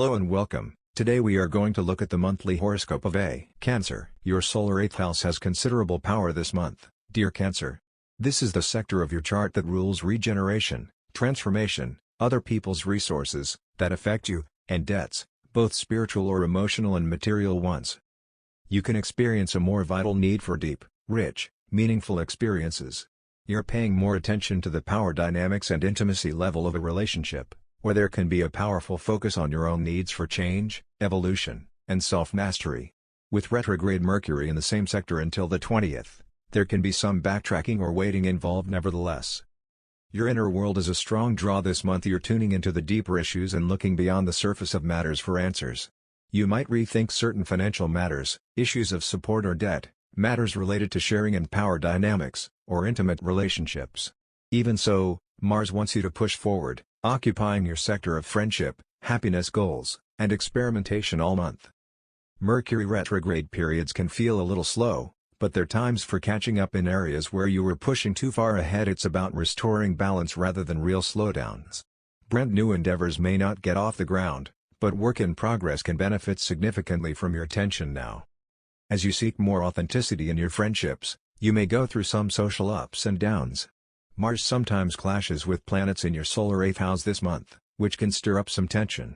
Hello and welcome. Today we are going to look at the monthly horoscope of a Cancer. Your solar 8th house has considerable power this month, dear Cancer. This is the sector of your chart that rules regeneration, transformation, other people's resources that affect you, and debts, both spiritual or emotional and material ones. You can experience a more vital need for deep, rich, meaningful experiences. You're paying more attention to the power dynamics and intimacy level of a relationship, where there can be a powerful focus on your own needs for change, evolution, and self-mastery. With retrograde Mercury in the same sector until the 20th, there can be some backtracking or waiting involved nevertheless. Your inner world is a strong draw this month. You're tuning into the deeper issues and looking beyond the surface of matters for answers. You might rethink certain financial matters, issues of support or debt, matters related to sharing and power dynamics, or intimate relationships. Even so, Mars wants you to push forward, occupying your sector of friendship, happiness goals, and experimentation all month. Mercury retrograde periods can feel a little slow, but they're times for catching up in areas where you were pushing too far ahead. It's about restoring balance rather than real slowdowns. Brand new endeavors may not get off the ground, but work in progress can benefit significantly from your attention now. As you seek more authenticity in your friendships, you may go through some social ups and downs. Mars sometimes clashes with planets in your solar 8th house this month, which can stir up some tension.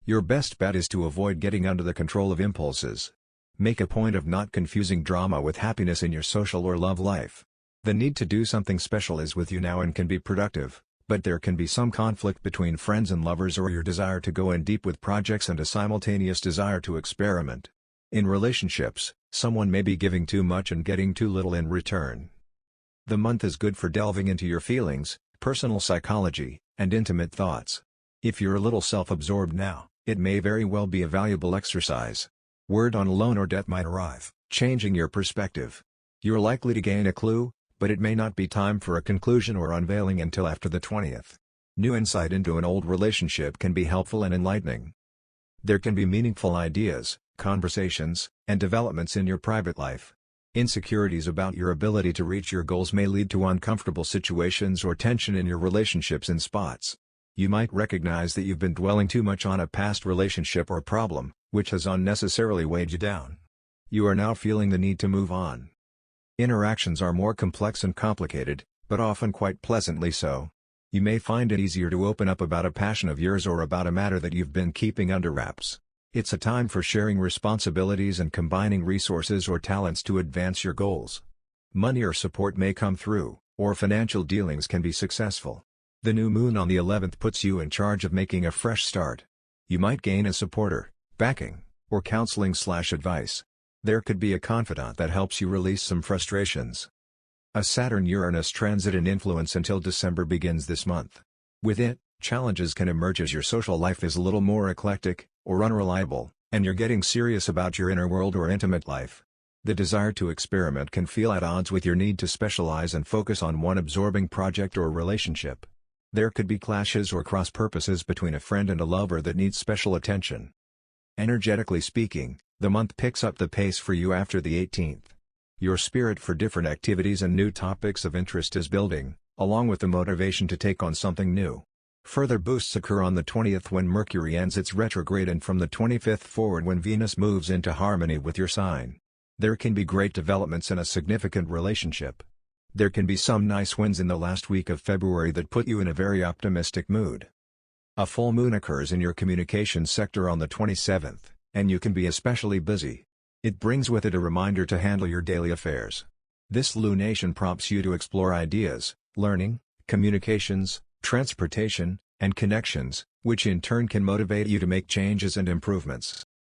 Your best bet is to avoid getting under the control of impulses. Make a point of not confusing drama with happiness in your social or love life. The need to do something special is with you now and can be productive, but there can be some conflict between friends and lovers or your desire to go in deep with projects and a simultaneous desire to experiment. In relationships, someone may be giving too much and getting too little in return. The month is good for delving into your feelings, personal psychology, and intimate thoughts. If you're a little self-absorbed now, it may very well be a valuable exercise. Word on a loan or debt might arrive, changing your perspective. You're likely to gain a clue, but it may not be time for a conclusion or unveiling until after the 20th. New insight into an old relationship can be helpful and enlightening. There can be meaningful ideas, conversations, and developments in your private life. Insecurities about your ability to reach your goals may lead to uncomfortable situations or tension in your relationships in spots. You might recognize that you've been dwelling too much on a past relationship or problem, which has unnecessarily weighed you down. You are now feeling the need to move on. Interactions are more complex and complicated, but often quite pleasantly so. You may find it easier to open up about a passion of yours or about a matter that you've been keeping under wraps. It's a time for sharing responsibilities and combining resources or talents to advance your goals. Money or support may come through, or financial dealings can be successful. The new moon on the 11th puts you in charge of making a fresh start. You might gain a supporter, backing, or counseling/advice. There could be a confidant that helps you release some frustrations. A Saturn-Uranus transit in influence until December begins this month. With it, challenges can emerge as your social life is a little more eclectic, or unreliable, and you're getting serious about your inner world or intimate life. The desire to experiment can feel at odds with your need to specialize and focus on one absorbing project or relationship. There could be clashes or cross-purposes between a friend and a lover that needs special attention. Energetically speaking, the month picks up the pace for you after the 18th. Your spirit for different activities and new topics of interest is building, along with the motivation to take on something new. Further boosts occur on the 20th when Mercury ends its retrograde and from the 25th forward when Venus moves into harmony with your sign. There can be great developments in a significant relationship. There can be some nice wins in the last week of February that put you in a very optimistic mood. A full moon occurs in your communications sector on the 27th, and you can be especially busy. It brings with it a reminder to handle your daily affairs. This lunation prompts you to explore ideas, learning, communications, transportation, and connections, which in turn can motivate you to make changes and improvements.